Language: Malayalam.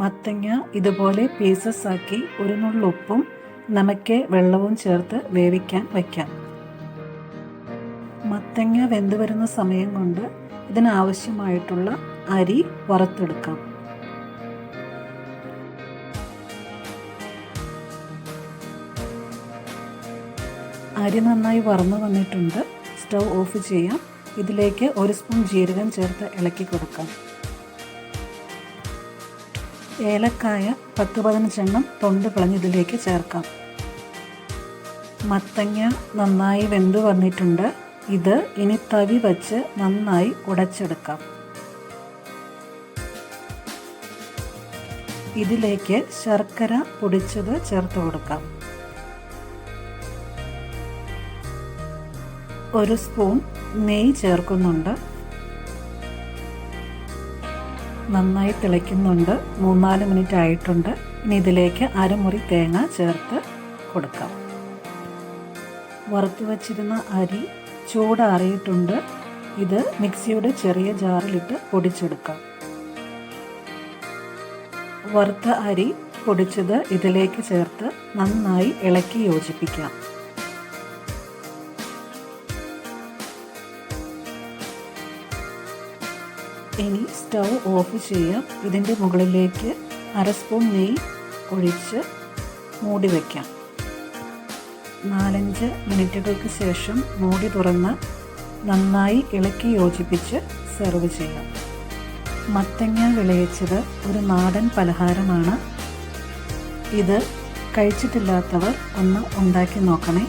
മത്തങ്ങ ഇതുപോലെ പീസസ് ആക്കി ഒരു നുള്ളുപ്പും നമക്ക് വെള്ളവും ചേർത്ത് വേവിക്കാൻ വയ്ക്കാം. മത്തങ്ങ വെന്ത് വരുന്ന സമയം കൊണ്ട് ഇതിനാവശ്യമായിട്ടുള്ള അരി വറുത്തെടുക്കാം. അരി നന്നായി വറന്നു വന്നിട്ടുണ്ട്. സ്റ്റൗ ഓഫ് ചെയ്യാം. ഇതിലേക്ക് 1 സ്പൂൺ ജീരകം ചേർത്ത് ഇളക്കി കൊടുക്കാം. ഏലക്കായ 10-15 എണ്ണം തൊണ്ട് കളഞ്ഞ് ഇതിലേക്ക് ചേർക്കാം. മത്തങ്ങ നന്നായി വെന്ത് വന്നിട്ടുണ്ട്. ഇത് ഇനി തവി വച്ച് നന്നായി ഉടച്ചെടുക്കാം. ഇതിലേക്ക് ശർക്കര പൊടിച്ചത് ചേർത്ത് കൊടുക്കാം. 1 സ്പൂൺ നെയ്യ് ചേർക്കുന്നുണ്ട്. നന്നായി തിളയ്ക്കുന്നുണ്ട്. 3-4 മിനിറ്റ് ആയിട്ടുണ്ട്. ഇനി ഇതിലേക്ക് അരമുറി തേങ്ങ ചേർത്ത് കൊടുക്കാം. വറുത്ത് വച്ചിരുന്ന അരി ചൂടാറിയിട്ടുണ്ട്. ഇത് മിക്സിയുടെ ചെറിയ ജാറിലിട്ട് പൊടിച്ചെടുക്കാം. വറുത്ത അരി പൊടിച്ചത് ഇതിലേക്ക് ചേർത്ത് നന്നായി ഇളക്കി യോജിപ്പിക്കാം. ഇനി സ്റ്റൗ ഓഫ് ചെയ്യാം. ഇതിൻ്റെ മുകളിലേക്ക് 1/2 സ്പൂൺ നെയ്യ് ഒഴിച്ച് മൂടി വയ്ക്കാം. 4-5 മിനിറ്റുകൾക്ക് ശേഷം മൂടി തുറന്ന് നന്നായി ഇളക്കി യോജിപ്പിച്ച് സെർവ് ചെയ്യാം. മത്തങ്ങ വിളയിച്ചത് ഒരു നാടൻ പലഹാരമാണ്. ഇത് കഴിച്ചിട്ടില്ലാത്തവർ ഒന്ന് ഉണ്ടാക്കി നോക്കണേ.